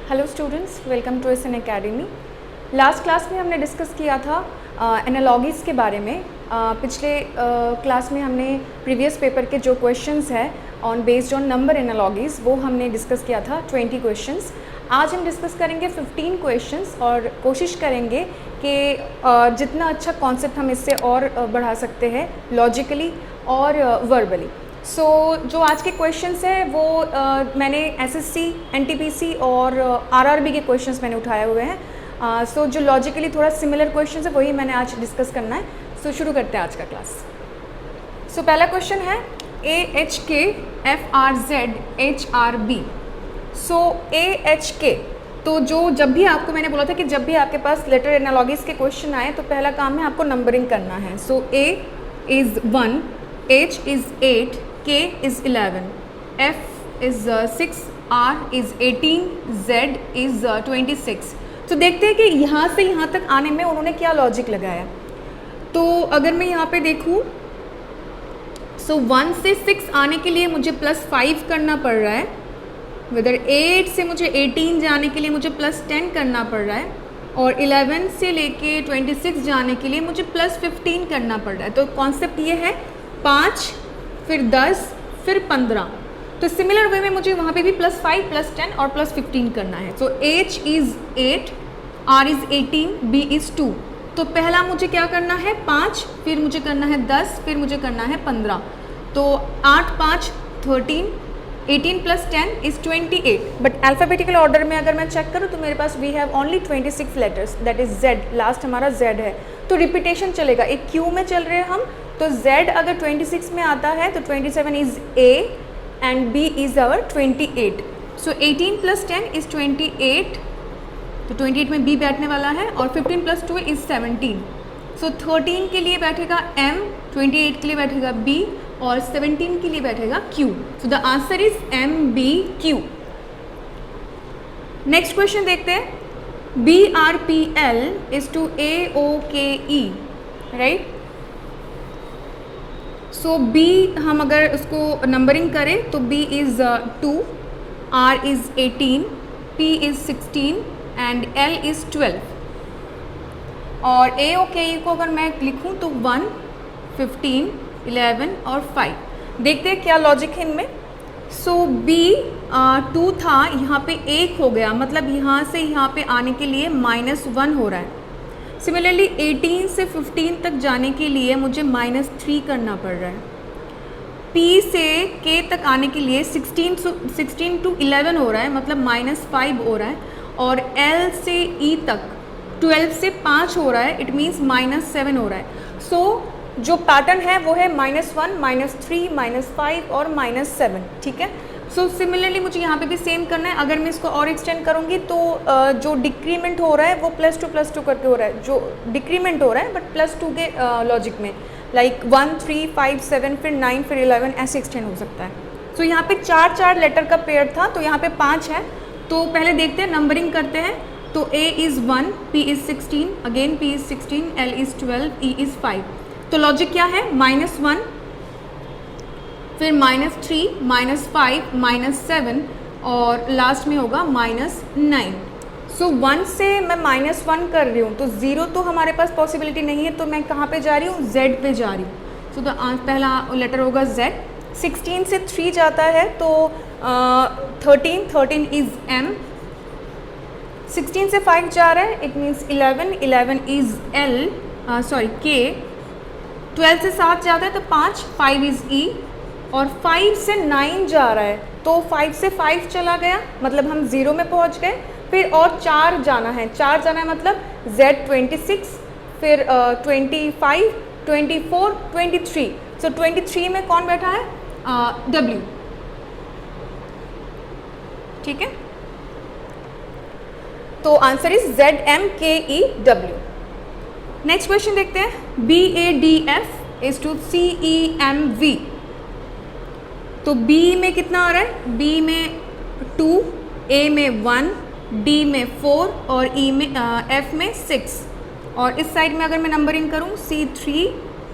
Hello students, welcome to S N academy. Last class में हमने discuss किया था एनालॉगीज़ के बारे में। पिछले क्लास में हमने प्रीवियस पेपर के जो क्वेश्चंस हैं ऑन बेस्ड ऑन नंबर एनालॉगीज़ वो हमने डिस्कस किया था 20 क्वेश्चंस। आज हम डिस्कस करेंगे 15 क्वेश्चंस और कोशिश करेंगे कि जितना अच्छा कॉन्सेप्ट हम इससे और बढ़ा सकते हैं लॉजिकली और वर्बली। जो आज के क्वेश्चंस हैं वो मैंने एसएससी, एनटीपीसी और आरआरबी के क्वेश्चंस मैंने उठाए हुए हैं। जो लॉजिकली थोड़ा सिमिलर क्वेश्चंस है वही मैंने आज डिस्कस करना है। शुरू करते हैं आज का क्लास। पहला क्वेश्चन है AHK FRZ HRB। AHK तो जब भी आपको मैंने बोला था कि जब भी आपके पास लेटर एनालॉगीज़ के क्वेश्चन आए तो पहला काम है आपको नंबरिंग करना है। A is 1, H is 8, K is 11, F is 6, R is 18, Z is 26। तो देखते हैं कि यहाँ से यहाँ तक आने में उन्होंने क्या लॉजिक लगाया। तो अगर मैं यहाँ पे देखूँ 1 से 6 आने के लिए मुझे +5 करना पड़ रहा है। वेदर 8 से मुझे 18 जाने के लिए मुझे +10 करना पड़ रहा है और 11 से लेके 26 जाने के लिए मुझे +15 करना पड़ रहा है। तो कॉन्सेप्ट ये है 5 फिर 10 फिर 15। तो सिमिलर वे में मुझे वहाँ पे भी +5 +10 और +15 करना है। H is 8, R is 18, B is 2। तो पहला मुझे क्या करना है 5, फिर मुझे करना है 10, फिर मुझे करना है 15। तो 8 5 13, 18 + 10 इज़ 28। बट अल्फ़ाबेटिकल ऑर्डर में अगर मैं चेक करूँ तो मेरे पास we have only 26 letters, that is Z। Last हमारा Z है तो रिपीटेशन चलेगा। एक क्यू में चल रहे हैं हम, तो Z अगर 26 में आता है तो 27 is A and B is our 28। 18 + 10 is 28। तो 28 में B बैठने वाला है और 15 + 2 इज़ 17। 13 के लिए बैठेगा M, 28 के लिए बैठेगा B और 17 के लिए बैठेगा Q। The answer is MBQ। Next question देखते हैं। BRPL is to AOKE, right. B हम अगर उसको नंबरिंग करें तो B is 2, R is 18, P is 16 and L is 12। और AOKE को अगर मैं लिखूं तो 1, 15, 11 और 5। देखते हैं क्या लॉजिक है इनमें। B 2 था, यहाँ पे 1 हो गया, मतलब यहाँ से यहाँ पे आने के लिए -1 हो रहा है। सिमिलरली 18 से 15 तक जाने के लिए मुझे -3 करना पड़ रहा है। P से K तक आने के लिए 16 to 11 हो रहा है, मतलब -5 हो रहा है। और L से E तक 12 से 5 हो रहा है, इट मीन्स -7 हो रहा है। जो पैटर्न है वो है -1, -3, -5 और -7, ठीक है। सिमिलरली मुझे यहाँ पे भी सेम करना है। अगर मैं इसको और एक्सटेंड करूँगी तो जो डिक्रीमेंट हो रहा है वो +2 करके हो रहा है। जो डिक्रीमेंट हो रहा है बट +2 के लॉजिक में, लाइक 1, 3, 5, 7 फिर 9 फिर 11 ऐसे एक्सटेंड हो सकता है। यहाँ पे 4 लेटर का पेयर था तो यहाँ पे 5 है। तो पहले देखते हैं, नंबरिंग करते हैं। तो A is 1, P is 16, again P is 16, L is 12, E is 5। तो लॉजिक क्या है, -1 फिर -3, -5, -7 और लास्ट में होगा -9। 1 से मैं -1 कर रही हूँ तो 0 तो हमारे पास पॉसिबिलिटी नहीं है, तो मैं कहाँ पे जा रही हूँ, Z पे जा रही हूँ। पहला लेटर होगा Z। 16 से 3 जाता है तो 13 इज़ M। 16 से 5 जा रहा है, इट मीन्स 11 इज़ K। 12 से 7 जाता है तो 5 इज़ E। और 5 से 9 जा रहा है तो 5 से 5 चला गया, मतलब हम 0 में पहुंच गए। फिर और 4 जाना है, मतलब Z 26, फिर 25, 24, 23। 23 में कौन बैठा है, W, ठीक है। तो answer is ZMKEW। Next question देखते हैं। BADF is to CEMV। तो B में कितना आ रहा है, B में 2, A में 1, D में 4 और E में F में 6। और इस साइड में अगर मैं नंबरिंग करूँ C3,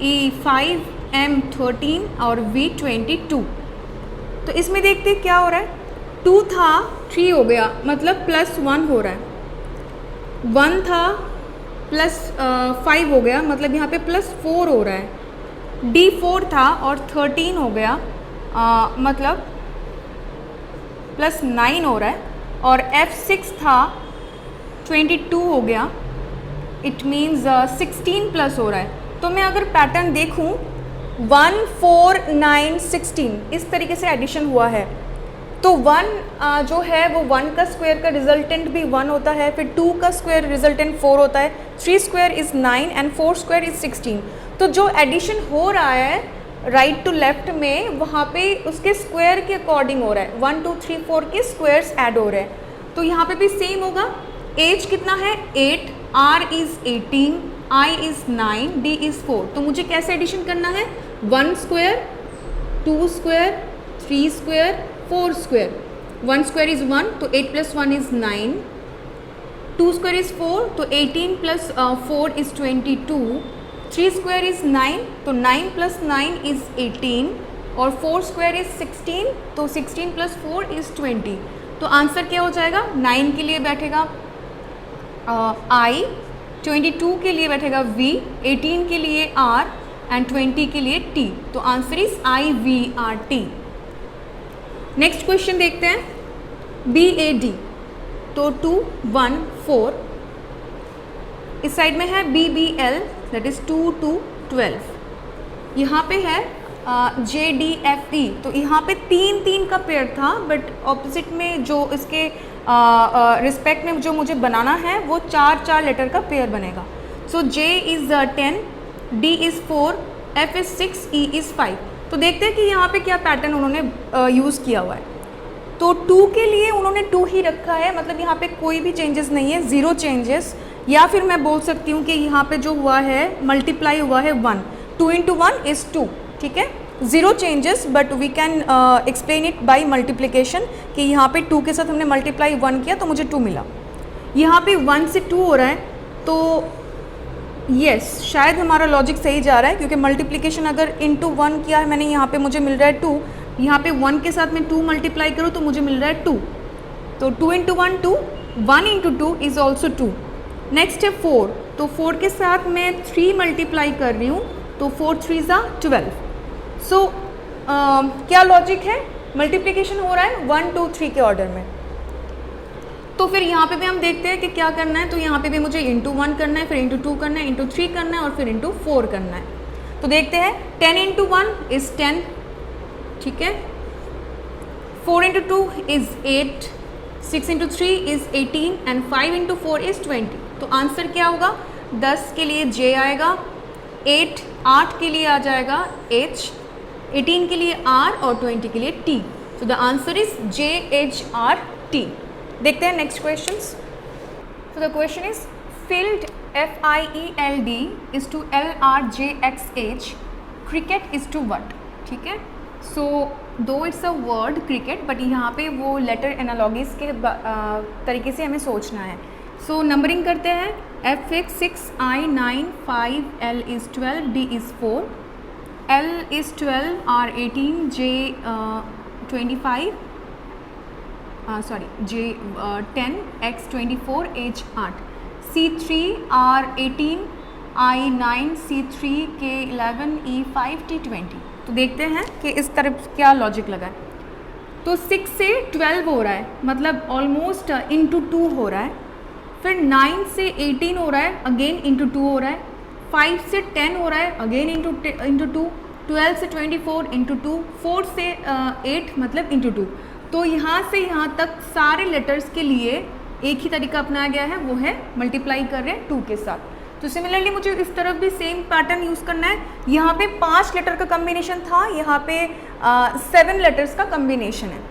E5, M13 और V22। तो इसमें देखते हैं क्या हो रहा है। 2 था 3 हो गया, मतलब +1 हो रहा है। 1 था +5 हो गया, मतलब यहाँ पे +4 हो रहा है। D4 था और 13 हो गया, मतलब +9 हो रहा है। और F6 था 22 हो गया, इट मीन्स 16 प्लस हो रहा है। तो मैं अगर पैटर्न देखूँ 1 4 9 16 इस तरीके से एडिशन हुआ है, तो 1 जो है वो 1 का स्क्वायर का रिजल्टेंट भी 1 होता है, फिर 2 का स्क्वायर रिजल्टेंट 4 होता है, 3 square is 9 and 4 square is 16। तो जो एडिशन हो रहा है राइट टू लेफ्ट में, वहाँ पे उसके स्क्वायर के अकॉर्डिंग हो रहा है, 1 2 3 4 के स्क्वायर्स ऐड हो रहे हैं। तो यहाँ पे भी सेम होगा। एज कितना है 8, R is 18, I is 9, D is 4। तो मुझे कैसे एडिशन करना है, 1 square 2 square 3 square 4 square. 1 square is 1, तो 8 + 1 इज़ 9, 2 स्क्वायर इज़ 4, तो 18 + 4 इज़ 22, 3 स्क्वायर इज़ 9, तो 9 + 9 इज़ 18, और 4 स्क्वायर इज़ 16, तो 16 + 4 इज़ 20। तो आंसर क्या हो जाएगा, 9 के लिए बैठेगा I, 22 के लिए बैठेगा V, 18 के लिए R एंड 20 के लिए T। तो answer is IVRT। Next question देखते हैं, BAD। तो 2 1 4, इस साइड में है BBL, दैट इज 2 2 12। यहाँ पे है JDFE। तो यहाँ पे 3 3 का पेयर था, बट ऑपोजिट में जो इसके रिस्पेक्ट में जो मुझे बनाना है वो 4 4 लेटर का पेयर बनेगा। सो J is 10, D is 4, F is 6, E is 5। तो देखते हैं कि यहाँ पे क्या पैटर्न उन्होंने यूज़ किया हुआ है। तो 2 के लिए उन्होंने 2 ही रखा है, मतलब यहाँ पे कोई भी चेंजेस नहीं है, 0 चेंजेस। या फिर मैं बोल सकती हूँ कि यहाँ पे जो हुआ है मल्टीप्लाई हुआ है 1, 2 × 1 इज़ 2, ठीक है, 0 changes, but we can explain it by multiplication कि यहाँ पे 2 के साथ हमने मल्टीप्लाई 1 किया तो मुझे 2 मिला। यहाँ पे 1 से 2 हो रहा है, तो यस शायद हमारा लॉजिक सही जा रहा है, क्योंकि मल्टीप्लिकेशन अगर इंटू 1 किया है मैंने, यहाँ पे मुझे मिल रहा है 2, यहाँ पे 1 के साथ में 2 मल्टीप्लाई करूँ तो मुझे मिल रहा है 2। तो 2 × 1 2, 1 × 2 इज़ ऑल्सो 2। नेक्स्ट है 4, तो 4 के साथ मैं 3 मल्टीप्लाई कर रही हूँ, तो 4 3 = 12। सो क्या लॉजिक है, मल्टीप्लिकेशन हो रहा है 1 2 3 के ऑर्डर में। तो फिर यहाँ पे भी हम देखते हैं कि क्या करना है। तो यहाँ पे भी मुझे इंटू 1 करना है, फिर इंटू 2 करना है, इंटू 3 करना है और फिर इंटू 4 करना है। तो देखते हैं 10 × 1 इज़ 10, ठीक है, 4 × 2 इज़ 8, 6 × 3 इज़ 18 एंड 5 × 4 इज़ 20। तो आंसर क्या होगा, 10 के लिए J आएगा, 8 के लिए आ जाएगा H, 18 के लिए R और 20 के लिए T। तो द आंसर इज JHRT। देखते हैं नेक्स्ट क्वेश्चन। तो the question is field FIELD is to LRJXH, cricket is to what, ठीक है। So though it's a word cricket, but यहाँ पे वो लेटर एनालॉगीज के तरीके से हमें सोचना है। सो नंबरिंग करते हैं, F 6, I 9, 5, L is 12, D is 4, L is 12, R 18, J 25, J 10, X 24, H 8, C 3, R 18, I 9, C 3, K 11, E 5, T 20। तो देखते हैं कि इस तरफ क्या लॉजिक लगा है। तो 6 से 12 हो रहा है, मतलब ऑलमोस्ट इंटू 2 हो रहा है, फिर 9 से 18 हो रहा है, अगेन इंटू 2 हो रहा है, 5 से 10 हो रहा है, अगेन इंटू 2, 12 से 24 इंटू 2, 4 से 8 मतलब इंटू 2। तो यहाँ से यहाँ तक सारे लेटर्स के लिए एक ही तरीका अपनाया गया है, वो है मल्टीप्लाई कर रहे हैं 2 के साथ। तो सिमिलरली मुझे इस तरफ भी सेम पैटर्न यूज़ करना है। यहाँ पे 5 लेटर का कम्बिनेशन था, यहाँ पे 7 लेटर्स का कम्बिनेशन है।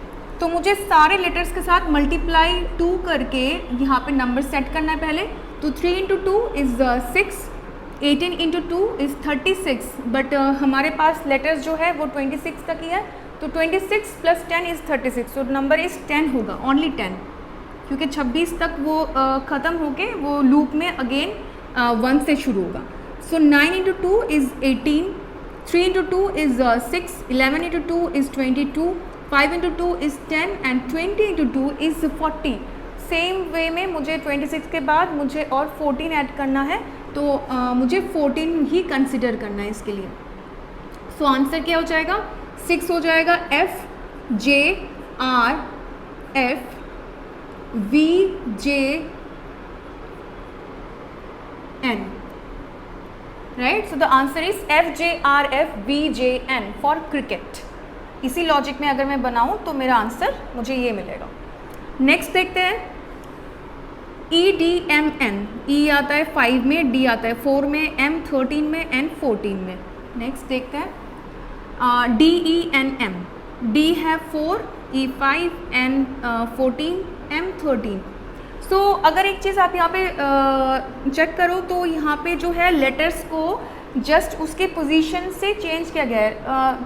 तो मुझे सारे लेटर्स के साथ मल्टीप्लाई 2 करके यहाँ पे नंबर सेट करना है पहले। तो 3 × 2 इज़ 6, 18 × 2 इज़ 36, बट हमारे पास लेटर्स जो है वो 26 तक ही है, तो 26 + 10 इज़ 36। तो नंबर इज़ 10 होगा, ओनली 10, क्योंकि 26 तक वो ख़त्म होके वो लूप में अगेन 1 से शुरू होगा। सो 9 × 2 is 18, 3 × 2 is 6, 11 × 2 is 22, 5 into 2 is 10 and 20 into 2 is 40। Same way में मुझे 26 के बाद मुझे और 14 ऐड करना है, तो मुझे 14 ही कंसिडर करना है इसके लिए। सो आंसर क्या हो जाएगा? 6 हो जाएगा F J R F V J N, right. So the answer is F J R F V J N for cricket. इसी लॉजिक में अगर मैं बनाऊं तो मेरा आंसर मुझे ये मिलेगा। नेक्स्ट देखते हैं E D M N। E आता है 5 में, D आता है 4 में, M 13 में, N 14 में। नेक्स्ट देखते हैं D E N M। D है 4, E 5, N 14, M 13। सो अगर एक चीज़ आप यहाँ पे चेक करो तो यहाँ पे जो है लेटर्स को जस्ट उसके पोजीशन से चेंज किया गया है।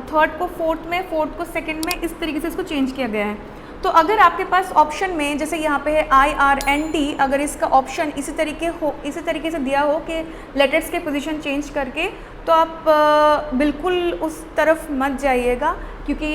थर्ड को फोर्थ में, फोर्थ को सेकंड में, इस तरीके से इसको चेंज किया गया है। तो अगर आपके पास ऑप्शन में जैसे यहाँ पे है IRNT, अगर इसका ऑप्शन इसी तरीके से दिया हो कि लेटर्स के पोजीशन चेंज करके, तो आप बिल्कुल उस तरफ मत जाइएगा, क्योंकि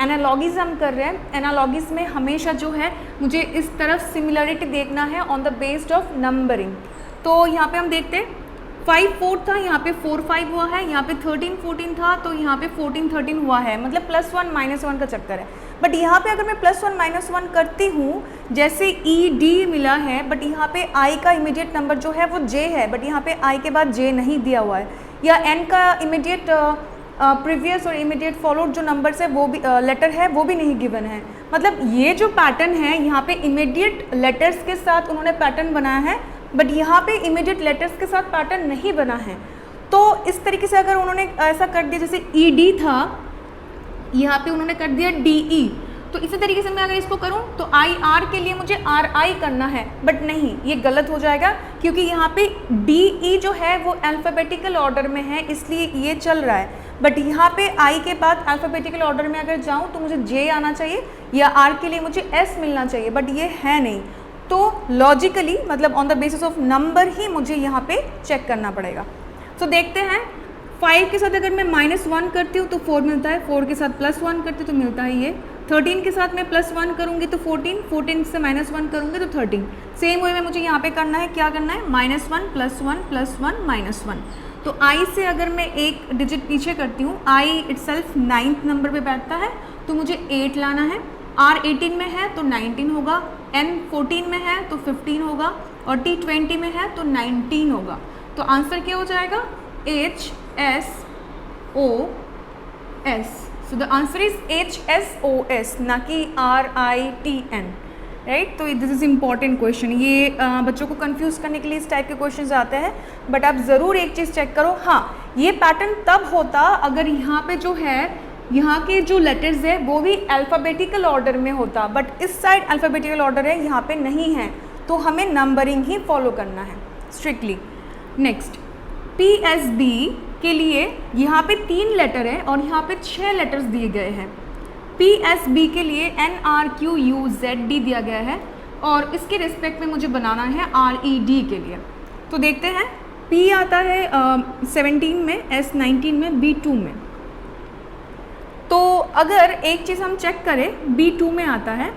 एनालॉगिज़ हम कर रहे हैं। एनालॉगिज़ में हमेशा जो है मुझे इस तरफ सिमिलरिटी देखना है on the based of numbering. तो यहाँ पे हम देखते हैं 5 4 था, यहाँ पे 4 5 हुआ है, यहाँ पे 13 14 था, तो यहाँ पे 14 13 हुआ है, मतलब +1 -1 का चक्कर है। बट यहाँ पे अगर मैं +1 -1 करती हूँ, जैसे ED मिला है, बट यहाँ पे I का इमीडिएट नंबर जो है वो J है, बट यहाँ पे I के बाद J नहीं दिया हुआ है, या N का इमीडिएट प्रीवियस और इमीडिएट फॉलोड जो नंबर्स है वो भी लेटर है वो भी नहीं गिवन है। मतलब ये जो पैटर्न है यहाँ पे इमीडिएट लेटर्स के साथ उन्होंने पैटर्न बनाया है, बट यहाँ पे इमीडिएट लेटर्स के साथ पैटर्न नहीं बना है। तो इस तरीके से अगर उन्होंने ऐसा कर दिया, जैसे ED था, यहाँ पे उन्होंने कर दिया DE, तो इसी तरीके से मैं अगर इसको करूँ तो IR के लिए मुझे RI करना है, बट नहीं, ये गलत हो जाएगा, क्योंकि यहाँ पे DE जो है वो अल्फ़ाबेटिकल ऑर्डर में है, इसलिए ये चल रहा है। बट यहाँ पे I के बाद अल्फ़ाबेटिकल ऑर्डर में अगर जाऊँ तो मुझे J आना चाहिए, या R के लिए मुझे S मिलना चाहिए, बट ये है नहीं। तो लॉजिकली मतलब on the basis of number ही मुझे यहाँ पे चेक करना पड़ेगा। तो देखते हैं 5 के साथ अगर मैं -1 करती हूँ तो 4 मिलता है, 4 के साथ +1 करती हूँ तो मिलता है ये, 13 के साथ मैं +1 करूँगी तो 14, 14 से -1 करूँगी तो 13। सेम वे में मुझे यहाँ पे करना है, क्या करना है, -1 +1 +1 -1। तो I से अगर मैं एक डिजिट पीछे करती हूँ, I इटसेल्फ 9th नंबर पे बैठता है, तो मुझे 8 लाना है। R 18 में है तो 19 होगा, N 14 में है तो 15 होगा, और T 20 में है तो 19 होगा। तो आंसर क्या हो जाएगा, HSOS। So the answer is HSOS, ना कि RITN, राइट। तो दिस इज़ इम्पॉर्टेंट क्वेश्चन। ये बच्चों को कंफ्यूज करने के लिए इस टाइप के क्वेश्चन आते हैं, बट आप ज़रूर एक चीज़ चेक करो, हाँ ये पैटर्न तब होता अगर यहाँ पे जो है यहाँ के जो लेटर्स है वो भी अल्फ़ाबेटिकल ऑर्डर में होता, बट इस साइड अल्फ़ाबेटिकल ऑर्डर है, यहाँ पे नहीं है, तो हमें नंबरिंग ही फॉलो करना है स्ट्रिक्टली। नेक्स्ट PSB के लिए यहाँ पे 3 लेटर है और यहाँ पे 6 लेटर्स दिए गए हैं। PSB के लिए NRQUZD दिया गया है, और इसके रिस्पेक्ट में मुझे बनाना है RED के लिए। तो देखते हैं, P आता है 17 में, S 19 में, B 2 में। तो अगर एक चीज़ हम चेक करें, B 2 में आता है,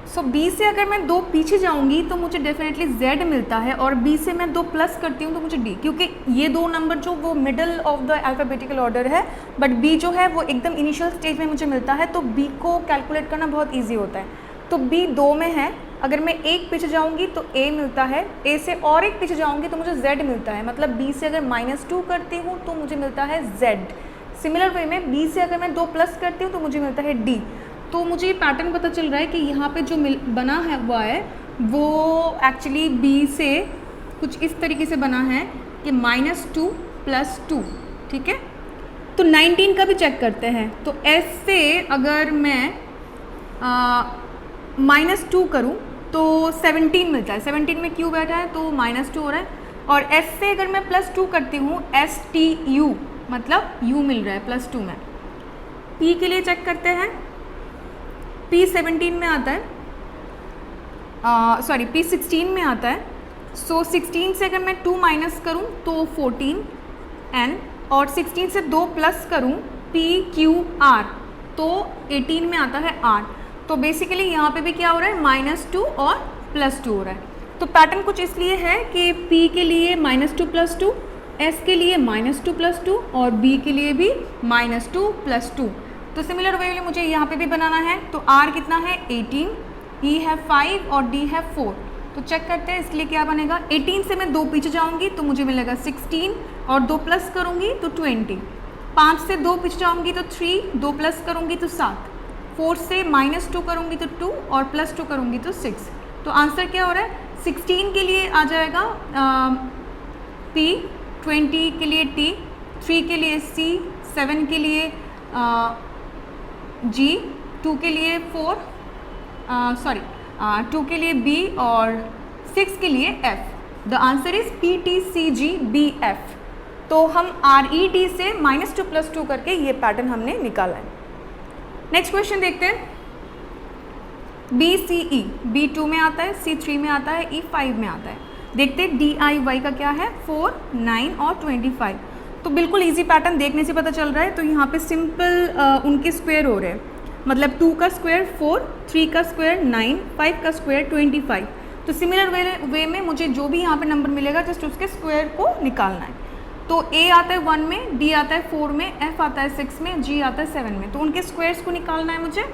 सो B से अगर मैं 2 पीछे जाऊंगी तो मुझे डेफिनेटली Z मिलता है, और B से मैं 2 प्लस करती हूँ तो मुझे D, क्योंकि ये 2 नंबर जो वो middle of the alphabetical order है, बट B जो है वो एकदम इनिशियल स्टेज में मुझे मिलता है, तो B को कैलकुलेट करना बहुत ईजी होता है। तो B 2 में है, अगर मैं एक पीछे जाऊँगी तो A मिलता है, A से और एक पीछे जाऊँगी तो मुझे Z मिलता है, मतलब B से अगर -2 करती हूँ तो मुझे मिलता है Z। सिमिलर वे में B से अगर मैं 2 प्लस करती हूँ तो मुझे मिलता है D। तो मुझे ये पैटर्न पता चल रहा है कि यहाँ पे जो बना है हुआ है वो एक्चुअली B से कुछ इस तरीके से बना है कि -2 + 2, ठीक है। तो 19 का भी चेक करते हैं। तो S से अगर मैं -2 करूँ तो 17 मिलता है, 17 में Q बैठा है तो -2 हो रहा है, और S से अगर मैं +2 करती हूँ, STU मतलब U मिल रहा है +2 में। P के लिए चेक करते हैं, P 17 में आता है, सॉरी P 16 में आता है। सो 16 से अगर मैं 2 माइनस करूँ तो 14 N, और 16 से 2 प्लस करूँ PQR, तो 18 में आता है 8। तो बेसिकली यहाँ पे भी क्या हो रहा है, -2 और +2 हो रहा है। तो पैटर्न कुछ इसलिए है कि P के लिए -2 + 2, S के लिए -2 + 2 और B के लिए भी -2 + 2। तो सिमिलर वे में मुझे यहाँ पे भी बनाना है। तो R कितना है 18, E है 5 और D है 4। तो चेक करते हैं इसके लिए क्या बनेगा। 18 से मैं 2 पीछे जाऊँगी तो मुझे मिलेगा 16 और 2 प्लस करूँगी तो 20। 5 से 2 पीछे जाऊँगी तो 3, 2 प्लस करूँगी तो 7। 4 से -2 करूँगी तो 2 और +2 करूँगी तो 6। तो आंसर क्या हो रहा है, 16 के लिए आ जाएगा P, 20 के लिए T, 3 के लिए C, 7 के लिए G, 2 के लिए 2 के लिए B और 6 के लिए F। The answer is PTCGBF। तो हम RED से -2 + 2 करके ये पैटर्न हमने निकाला है। नेक्स्ट क्वेश्चन देखते हैं। BCE, B 2 में आता है, C 3 में आता है, E 5 में आता है। देखते हैं DIY का क्या है, 4, 9 और 25। तो बिल्कुल इजी पैटर्न देखने से पता चल रहा है। तो यहाँ पे सिंपल उनके स्क्वायर हो रहे हैं, मतलब 2 का स्क्वायर 4, 3 का स्क्वायर 9, 5 का स्क्वायर 25। तो सिमिलर वे में मुझे जो भी यहाँ पे नंबर मिलेगा जस्ट उसके स्क्वायर को निकालना है। तो A आता है 1 में, D आता है 4 में, F आता है 6 में, G आता है 7 में। तो उनके स्क्वायर्स को निकालना है मुझे।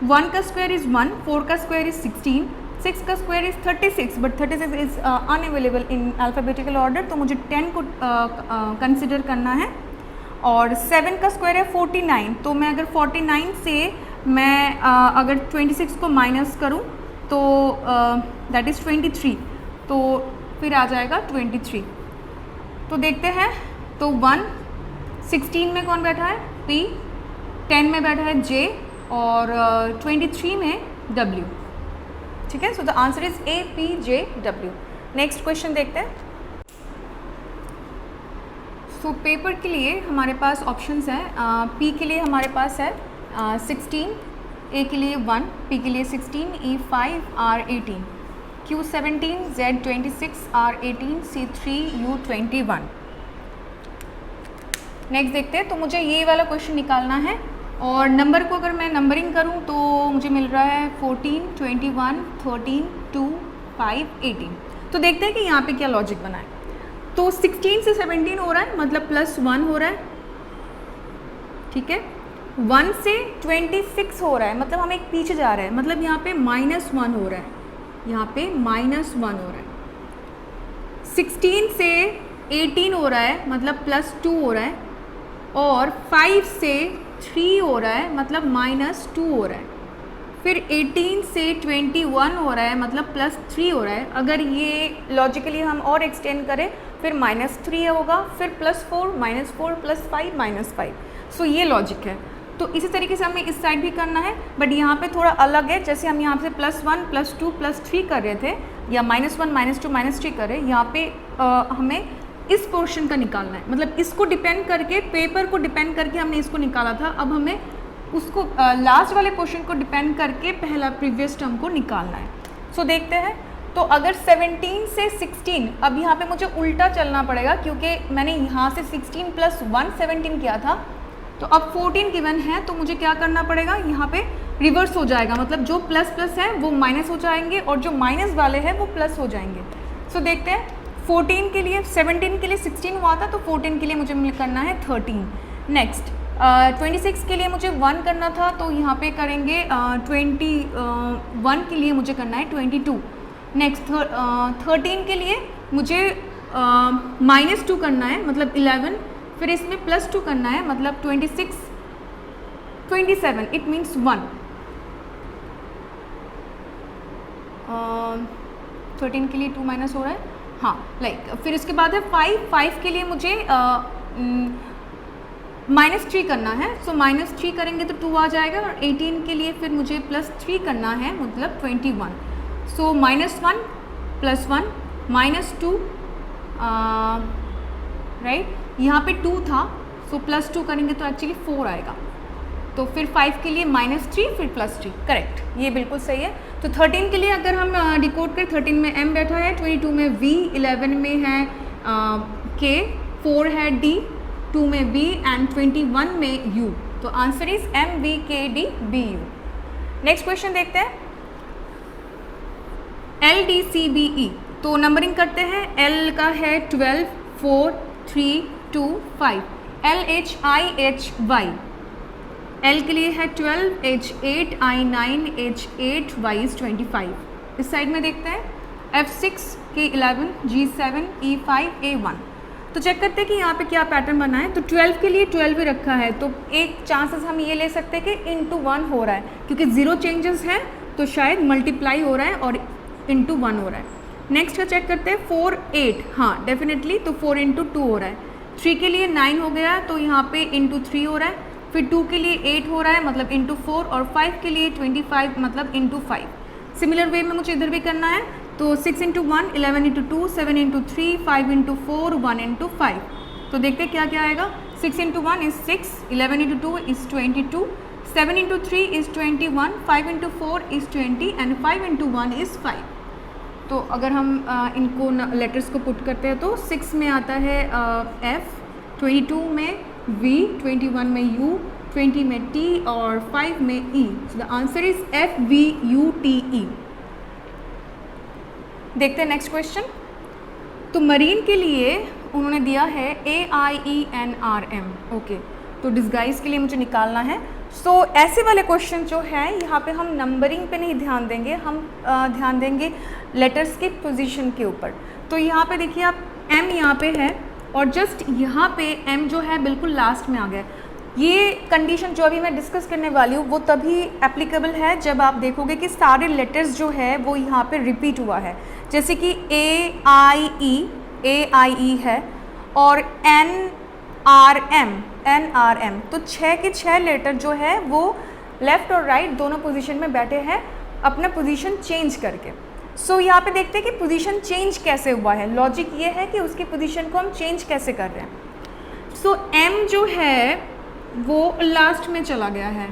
1 का स्क्वायर इज़ 1, 4 का स्क्वायर इज़ 16, 6 का square is 36, but 36 is unavailable in alphabetical order, तो मुझे 10 को कंसिडर करना है। और 7 का स्क्वायर है 49, तो मैं अगर 49 से मैं अगर 26 को माइनस करूं तो दैट इज़ 23, तो फिर आ जाएगा 23। तो देखते हैं। तो 1, 16 में कौन बैठा है, P, 10 में बैठा है J और 23 में W। ठीक है, so the answer is APJW। Next question देखते हैं। सो पेपर के लिए हमारे पास ऑप्शंस हैं। P के लिए हमारे पास है 16, A के लिए 1, P के लिए 16, E 5, R 18, Q 17, Z 26, R 18, C 3, U 21। Next देखते हैं। तो मुझे ये वाला क्वेश्चन निकालना है और नंबर को अगर मैं नंबरिंग करूं तो मुझे मिल रहा है 14, 21, 13, 2, 5, 18। तो देखते हैं कि यहाँ पे क्या लॉजिक बना है। तो 16 से 17 हो रहा है, मतलब +1 हो रहा है। ठीक है, 1 से 26 हो रहा है, मतलब हम एक पीछे जा रहे हैं, मतलब यहाँ पे -1 हो रहा है, यहाँ पे -1 हो रहा है। 16 से 18 हो रहा है, मतलब +2 हो रहा है। और 5 से 3 हो रहा है, मतलब -2 हो रहा है। फिर 18 से 21 हो रहा है, मतलब +3 हो रहा है। अगर ये लॉजिकली हम और एक्सटेंड करें फिर -3 होगा, फिर +4, -4, +5, -5। सो ये लॉजिक है। तो इसी तरीके से हमें इस साइड भी करना है, बट यहाँ पे थोड़ा अलग है। जैसे हम यहाँ से +1, +2, +3 कर रहे थे, या -1, -2, -3 कर रहे हैं, यहाँ पे हमें इस पोर्शन का निकालना है। मतलब इसको डिपेंड करके, पेपर को डिपेंड करके हमने इसको निकाला था, अब हमें उसको लास्ट वाले पोर्शन को डिपेंड करके पहला प्रीवियस टर्म को निकालना है। सो देखते हैं। तो अगर 17 से 16, अब यहाँ पे मुझे उल्टा चलना पड़ेगा क्योंकि मैंने यहाँ से 16 + 1 17 किया था। तो अब 14 गिवन है, तो मुझे क्या करना पड़ेगा, यहाँ पे रिवर्स हो जाएगा, मतलब जो प्लस प्लस है वो माइनस हो जाएंगे और जो माइनस वाले हैं वो प्लस हो जाएंगे। सो देखते हैं। 14 के लिए, 17 के लिए 16 हुआ था, तो 14 के लिए मुझे करना है 13। नेक्स्ट 26 के लिए मुझे 1 करना था, तो यहाँ पे करेंगे 21 के लिए मुझे करना है 22। नेक्स्ट 13 के लिए मुझे -2 करना है, मतलब 11। फिर इसमें +2 करना है, मतलब 26, 27, इट मीन्स 1। 13 के लिए 2 माइनस हो रहा है, हाँ, लाइक। फिर इसके बाद है 5 के लिए मुझे -3 करना है। सो -3 करेंगे तो 2 आ जाएगा। और 18 के लिए फिर मुझे +3 करना है, मतलब 21। सो -1 +1 -2, राइट, यहाँ पे 2 था, सो +2 करेंगे तो एक्चुअली 4 आएगा। तो फिर 5 के लिए -3 फिर +3, करेक्ट, ये बिल्कुल सही है। तो 13 के लिए अगर हम डिकोड करें, 13 में M बैठा है, 22 में V, 11 में है K, 4 है D, 2 में B एंड 21 में U। तो answer is MVKDBU। Next question देखते हैं, LDCBE। तो नंबरिंग करते हैं। L का है 12, 4, 3, 2, 5। LHIHY, L के लिए है 12, H8, I9, H8, Y is 25। इस साइड में देखते हैं F6, K11, G7, E5, A1। तो चेक करते हैं कि यहाँ पे क्या पैटर्न बना है। तो 12 के लिए 12 ही रखा है, तो एक चांसेस हम ये ले सकते हैं कि इंटू 1 हो रहा है, क्योंकि 0 चेंजेस है तो शायद मल्टीप्लाई हो रहा है और इंटू 1 हो रहा है। नेक्स्ट का चेक करते हैं 4, 8, हाँ डेफिनेटली, तो 4 इंटू 2 हो रहा है। 3 के लिए 9 हो गया, तो यहाँ पे इंटू 3 हो रहा है। फिर 2 के लिए 8 हो रहा है, मतलब इंटू 4, और 5 के लिए 25, मतलब इंटू 5। सिमिलर वे में मुझे इधर भी करना है, तो 6 into 1, 11 into 2, 7 into 3, 5 into 4, 1 into 5। तो देखते हैं क्या क्या आएगा। 6 into 1 is 6, 11 into 2 is 22, 7 into 3 is 21, 5 into 4 is 20 and 5 into 1 is 5। तो अगर हम इनको लेटर्स को पुट करते हैं तो 6 में आता है F, 22 में V, 21 में U, 20 में T और 5 में E। So the answer is FVUTE। देखते हैं नेक्स्ट क्वेश्चन। तो मरीन के लिए उन्होंने दिया है AIENRM। ओके, तो डिस्गाइज के लिए मुझे निकालना है। सो ऐसे वाले क्वेश्चन जो है यहाँ पे हम नंबरिंग पे नहीं ध्यान देंगे, हम ध्यान देंगे लेटर्स की पोजीशन के ऊपर। तो यहाँ पे देखिए आप M यहाँ पे है और जस्ट यहाँ पे M जो है बिल्कुल लास्ट में आ गया। ये कंडीशन जो अभी मैं डिस्कस करने वाली हूँ वो तभी एप्लीकेबल है जब आप देखोगे कि सारे लेटर्स जो है वो यहाँ पे रिपीट हुआ है। जैसे कि AIE है और NRM, तो 6 के 6 लेटर जो है वो लेफ़्ट और राइट दोनों पोजीशन में बैठे हैं अपना पोजीशन चेंज करके। सो यहाँ पे देखते हैं कि पोजीशन चेंज कैसे हुआ है। लॉजिक ये है कि उसकी पोजीशन को हम चेंज कैसे कर रहे हैं। सो M जो है वो लास्ट में चला गया है।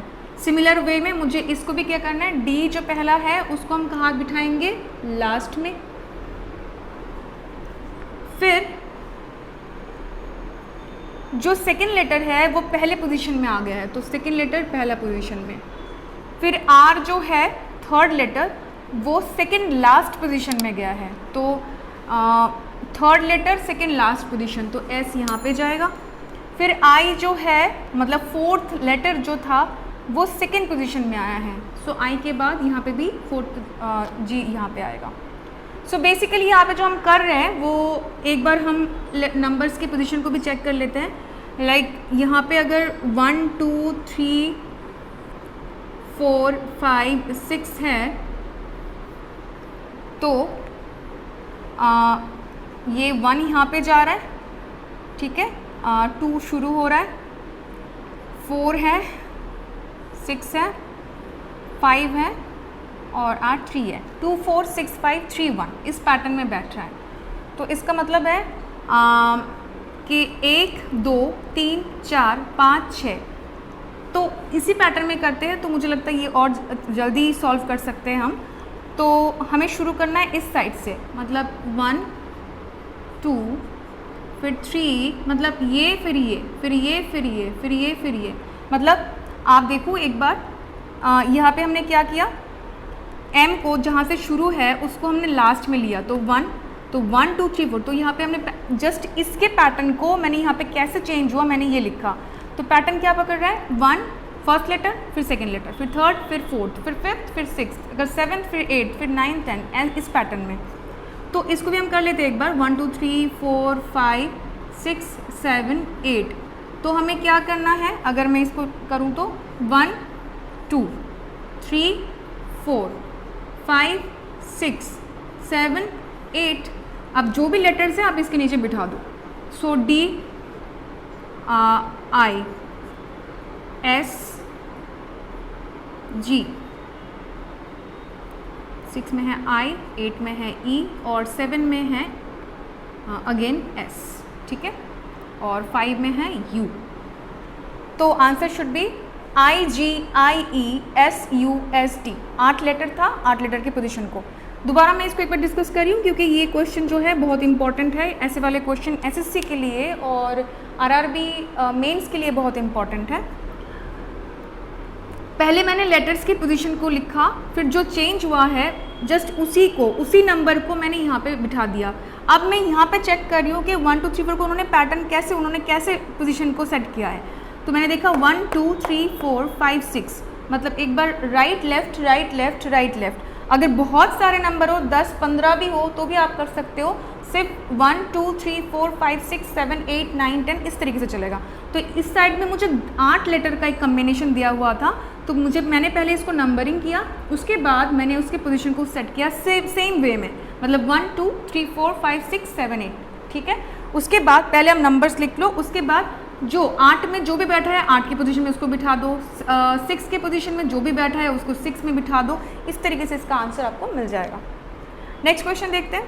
सिमिलर वे में मुझे इसको भी क्या करना है, D जो पहला है उसको हम कहाँ बिठाएंगे, लास्ट में। फिर जो सेकेंड लेटर है वो पहले पोजीशन में आ गया है, तो सेकेंड लेटर पहला पोजीशन में। फिर R जो है थर्ड लेटर वो सेकेंड लास्ट पोजीशन में गया है, तो third letter second last position, तो S यहाँ पे जाएगा। फिर I जो है मतलब फोर्थ लेटर जो था वो सेकेंड पोजीशन में आया है, सो I के बाद यहाँ पे भी फोर्थ G यहाँ पे आएगा। सो बेसिकली यहाँ पे जो हम कर रहे हैं वो एक बार हम नंबर्स की पोजीशन को भी चेक कर लेते हैं। लाइक यहाँ पे अगर 1, 2, 3, 4, 5, 6 है तो ये 1 यहाँ पे जा रहा है, ठीक है, 2 शुरू हो रहा है, 4 है, 6 है, 5 है और 8, 3 है। 2, 4, 6, 5, 3, 1 इस पैटर्न में बैठ रहा है। तो इसका मतलब है कि 1, 2, 3, 4, 5, 6, तो इसी पैटर्न में करते हैं। तो मुझे लगता है ये और जल्दी सॉल्व कर सकते हैं हम। तो हमें शुरू करना है इस साइड से, मतलब 1, 2, फिर 3, मतलब ये फिर ये फिर ये फिर ये फिर ये फिर ये, मतलब आप देखो एक बार यहाँ पे हमने क्या किया, M को जहाँ से शुरू है उसको हमने लास्ट में लिया, तो 1, तो 1, 2, 3, 4, तो यहाँ पे हमने जस्ट इसके पैटर्न को मैंने यहाँ पे कैसे चेंज हुआ मैंने ये लिखा। तो पैटर्न क्या पकड़ रहा है, 1 फर्स्ट लेटर, फिर सेकेंड लेटर, फिर थर्ड, फिर फोर्थ, फिर फिफ्थ, फिर सिक्स्थ, अगर 7th, फिर 8th, फिर 9th, 10th एंड इस पैटर्न में। तो इसको भी हम कर लेते हैं एक बार, 1, 2, 3, 4, 5, 6, 7, 8। तो हमें क्या करना है, अगर मैं इसको करूँ तो 1, 2, 3, 4, 5, 6, 7, 8। अब जो भी लेटर्स हैं आप इसके नीचे बिठा दो। सो D, I, S, G, 6 में है I, 8 में है E और 7 में है अगेन S, ठीक है, और 5 में है U। तो answer should be IGIESUST। 8 letter था, 8 लेटर की पोजीशन को दोबारा मैं इसको एक बार डिस्कस कर रही हूँ क्योंकि ये क्वेश्चन जो है बहुत इंपॉर्टेंट है। ऐसे वाले क्वेश्चन SSC के लिए और RRB मेंस के लिए बहुत इंपॉर्टेंट है। पहले मैंने लेटर्स की पोजीशन को लिखा, फिर जो चेंज हुआ है जस्ट उसी नंबर को मैंने यहाँ पे बिठा दिया। अब मैं यहाँ पे चेक कर रही हूँ कि 1 2 3 4 को उन्होंने कैसे पोजीशन को सेट किया है। तो मैंने देखा 1 2 3 4 5 6, मतलब एक बार right left right left right left. अगर बहुत सारे नंबर हो 10 15 भी हो तो भी आप कर सकते हो, सिर्फ 1 2 3 4 5 6 7 8 9 10 इस तरीके से चलेगा। तो इस साइड में मुझे 8 लेटर का एक कम्बिनेशन दिया हुआ था, तो मैंने पहले इसको नंबरिंग किया, उसके बाद मैंने उसके पोजीशन को सेट किया सेम वे में, मतलब 1 2 3 4 5 6 7 8, ठीक है। उसके बाद पहले हम नंबर्स लिख लो, उसके बाद जो 8 में जो भी बैठा है 8 की पोजीशन में उसको बिठा दो, 6 के पोजीशन में जो भी बैठा है उसको 6 में बिठा दो। इस तरीके से इसका आंसर आपको मिल जाएगा। नेक्स्ट क्वेश्चन देखते हैं।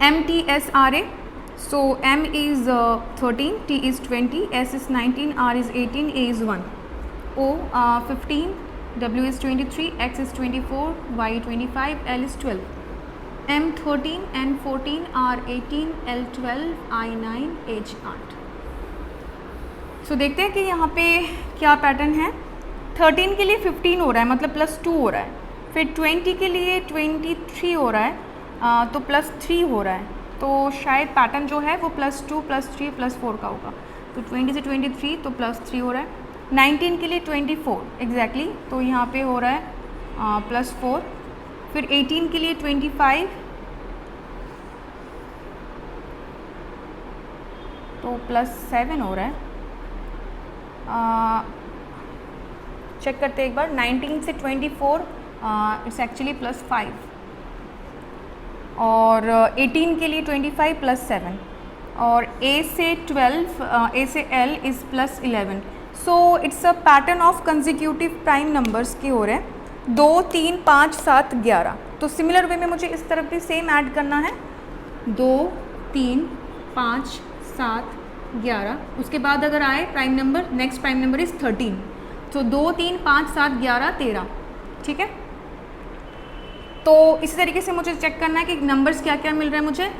MTSRA, so M is 13, T is 20, S is 19, R is 18, A is 1, O 15, W is 23, X is 24, Y 25, L is 12, M 13, N 14, R 18, L 12, I 9, H 8। सो देखते हैं कि यहाँ पे क्या पैटर्न है। 13 के लिए 15 हो रहा है, मतलब +2 हो रहा है। फिर 20 के लिए 23 हो रहा है, तो +3 हो रहा है। तो शायद पैटर्न जो है वो +2 +3 +4 का होगा। तो 20 से 23 तो +3 हो रहा है। 19 के लिए 24 एग्जैक्टली, तो यहाँ पे हो रहा है +4। फिर 18 के लिए 25 तो +7 हो रहा है। चेक करते हैं एक बार। 19 से 24 इट्स एक्चुअली +5, और 18 के लिए 25 +7, और A से 12 A से L is +11। So it's a pattern of consecutive prime numbers के हो रहे हैं 2 3 5 7 11। तो सिमिलर वे में मुझे इस तरफ भी सेम ऐड करना है, 2 3 5 7 11। उसके बाद अगर आए prime number, next prime number is 13, तो 2 3 5 7 11 13, ठीक है। तो इसी तरीके से मुझे चेक करना है कि नंबर्स क्या क्या मिल रहा है मुझे।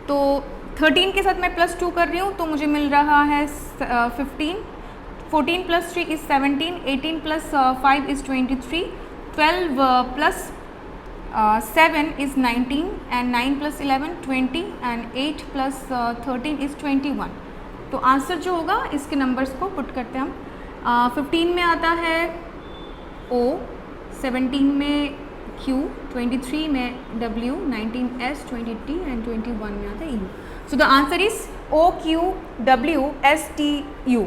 तो 13 के साथ मैं +2 कर रही हूँ, तो मुझे मिल रहा है 15, 14 + 3 is 17, 18 + 5 is 23, 12 + 7 is 19, and 9 + 11 20, and 8 + 13 is 21। तो आंसर जो होगा इसके नंबर्स को पुट करते हैं हम। 15 में आता है O, 17 में Q, 23 में W, 19 S, 20 T, एंड 21 में आता है U। So the answer is O Q W S T U।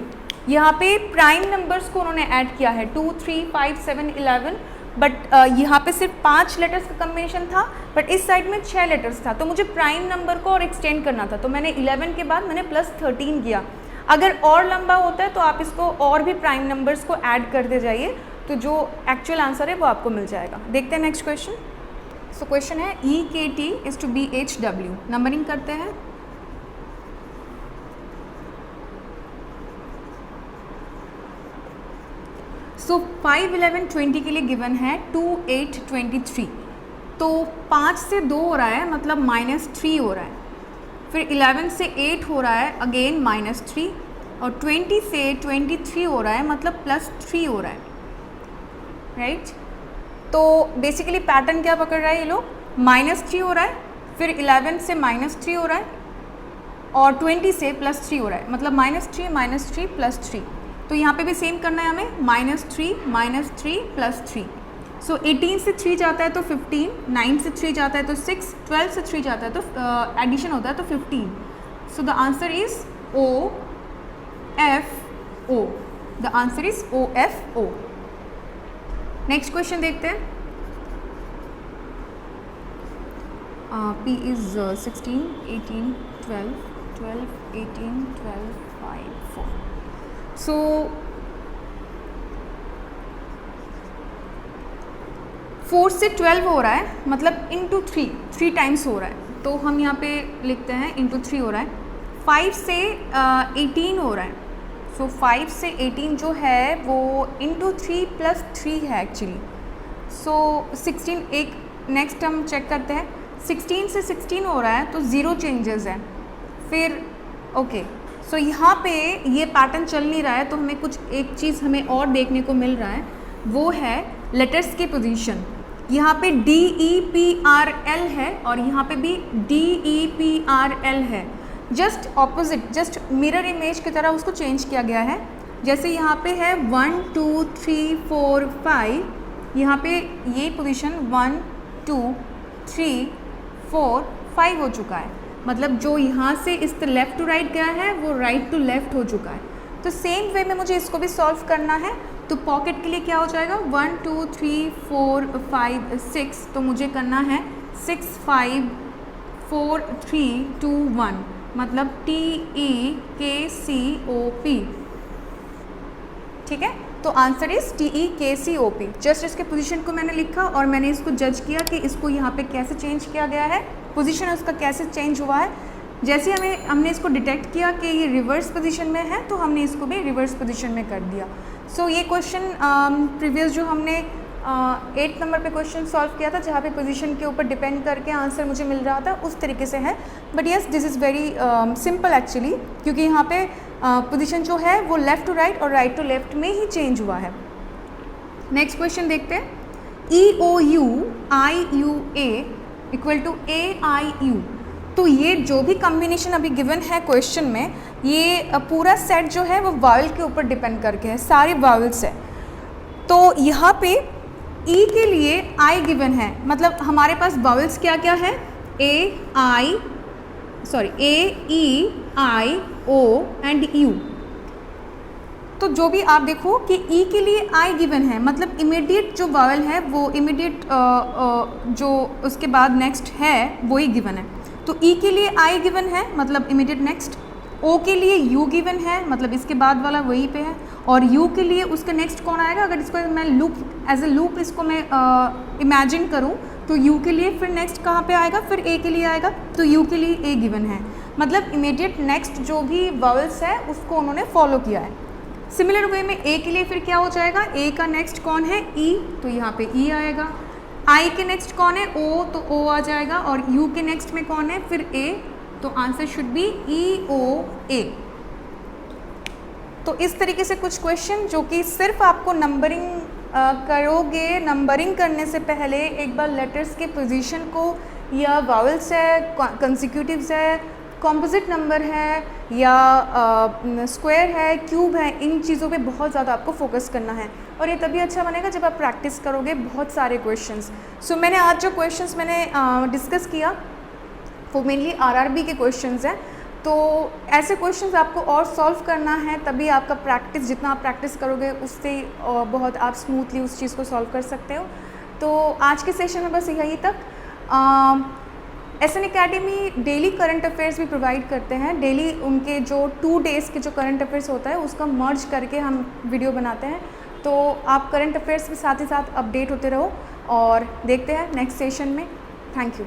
यहाँ पे प्राइम नंबर्स को उन्होंने ऐड किया है 2 3 5 7 11, बट यहाँ पे सिर्फ 5 लेटर्स का कम्बिनेशन था, बट इस साइड में 6 लेटर्स था। तो मुझे प्राइम नंबर को और एक्सटेंड करना था, तो मैंने 11 के बाद मैंने +13 किया। अगर और लंबा होता है तो आप इसको और भी प्राइम नंबर्स को ऐड करते जाइए, तो जो एक्चुअल आंसर है वो आपको मिल जाएगा। देखते हैं नेक्स्ट क्वेश्चन। सो क्वेश्चन है EKT is to BHW। Numbering करते हैं। सो 5 11 20 के लिए गिवन है 2 8 23, तो 5 से 2 हो रहा है, मतलब -3 हो रहा है। फिर 11 से 8 हो रहा है, अगेन -3, और 20 से 23 हो रहा है, मतलब +3 हो रहा है, राइट। तो बेसिकली पैटर्न क्या पकड़ रहा है ये लोग, -3 हो रहा है, फिर 11 से -3 हो रहा है, और 20 से +3 हो रहा है, मतलब -3 -3 +3। तो यहाँ पे भी सेम करना है हमें, -3 +3। सो 18 से 3 जाता है तो 15, 9 से 3 जाता है तो 6, 12 से 3 जाता है तो एडिशन होता है तो 15। So the answer is OFO। The answer is OFO। Next question देखते हैं। P is 16 18 12 12 18 12 5 4। सो 4 से 12 हो रहा है, मतलब इंटू 3 टाइम्स हो रहा है, तो हम यहाँ पे लिखते हैं इंटू 3 हो रहा है। 5 से 18 हो रहा है, सो 5 से 18 जो है वो इंटू 3 + 3 है एक्चुअली। सो 16, एक नेक्स्ट हम चेक करते हैं। 16 से 16 हो रहा है तो 0 चेंजेस है। फिर ओके, सो यहाँ पे ये पैटर्न चल नहीं रहा है, तो हमें कुछ एक चीज़ हमें और देखने को मिल रहा है, वो है लेटर्स की पोजीशन। यहाँ पे DEPRL है और यहाँ पे भी DEPRL है। Just opposite, just mirror image की तरह उसको चेंज किया गया है। जैसे यहाँ पे है 1 2 3 4 5, यहाँ पे ये पोजीशन 1 2 3 4 5 हो चुका है। मतलब जो यहाँ से इस लेफ़्ट टू राइट गया है वो राइट टू लेफ़्ट हो चुका है। तो सेम वे में मुझे इसको भी सॉल्व करना है। तो पॉकेट के लिए क्या हो जाएगा, 1 2 3 4 5 6, तो मुझे करना है 6 5 4 3 2 1, मतलब TEKCOP। ठीक है, तो आंसर इज TEKCOP। जस्ट इसके पोजीशन को मैंने लिखा और मैंने इसको जज किया कि इसको यहाँ पे कैसे चेंज किया गया है, पोजीशन उसका कैसे चेंज हुआ है। जैसे हमने इसको डिटेक्ट किया कि ये रिवर्स पोजीशन में है, तो हमने इसको भी रिवर्स पोजीशन में कर दिया। सो ये क्वेश्चन प्रीवियस जो हमने 8 नंबर पे क्वेश्चन सॉल्व किया था, जहाँ पे पोजीशन के ऊपर डिपेंड करके आंसर मुझे मिल रहा था, उस तरीके से है। But yes, this is very simple actually, क्योंकि यहाँ पे पोजीशन जो है वो लेफ़्ट टू राइट और राइट टू लेफ़्ट में ही चेंज हुआ है। नेक्स्ट क्वेश्चन देखते हैं। EOUIUA equal to AIU। तो ये जो भी कम्बिनेशन अभी गिवन है क्वेश्चन में, ये पूरा सेट जो है वो वावल के ऊपर डिपेंड करके है, सारे वावल्स है। तो यहाँ पे ई के लिए आई गिवन है, मतलब हमारे पास वावल्स क्या क्या है, ए ई आई ओ एंड यू। तो जो भी आप देखो कि ई के लिए आई गिवन है, मतलब इमीडिएट जो वावल है वो इमीडिएट जो उसके बाद नेक्स्ट है वही गिवन है। तो ई के लिए आई गिवन है, मतलब इमीडिएट नेक्स्ट। ओ के लिए यू गिवन है, मतलब इसके बाद वाला वही पे है। और यू के लिए उसका नेक्स्ट कौन आएगा, अगर इसको मैं लूप एज ए लूप इसको मैं इमेजिन करूँ, तो यू के लिए फिर नेक्स्ट कहाँ पे आएगा, फिर ए के लिए आएगा, तो यू के लिए ए गिवन है। मतलब इमीडिएट नेक्स्ट जो भी वावल्स है उसको उन्होंने फॉलो किया है। सिमिलर वे में ए के लिए फिर क्या हो जाएगा, ए का नेक्स्ट कौन है, ई, तो यहाँ पे ई आएगा। आई के नेक्स्ट कौन है, ओ, तो ओ आ जाएगा। और यू के नेक्स्ट में कौन है, फिर ए, तो आंसर शुड बी EOA। तो इस तरीके से कुछ क्वेश्चन जो कि सिर्फ आपको नंबरिंग करोगे, नंबरिंग करने से पहले एक बार लेटर्स के पोजीशन को, या वावल्स है, कंसेक्यूटिव्स है, कॉम्पोजिट नंबर है, या स्क्वायर है, क्यूब है, इन चीज़ों पे बहुत ज़्यादा आपको फोकस करना है। और ये तभी अच्छा बनेगा जब आप प्रैक्टिस करोगे बहुत सारे क्वेश्चंस। सो मैंने आज जो क्वेश्चंस मैंने डिस्कस किया वो मेनली RRB के क्वेश्चंस हैं। तो ऐसे क्वेश्चंस आपको और सॉल्व करना है, तभी आपका प्रैक्टिस, जितना आप प्रैक्टिस करोगे उससे बहुत आप स्मूथली उस चीज़ को सॉल्व कर सकते हो। तो आज के सेशन में बस यही तक। SN Academy daily current affairs भी प्रोवाइड करते हैं। डेली उनके जो 2 डेज़ के जो करंट अफेयर्स होता है उसका मर्ज करके हम वीडियो बनाते हैं। तो आप करंट अफेयर्स के साथ ही साथ अपडेट होते रहो और देखते हैं नेक्स्ट सेशन में। Thank you.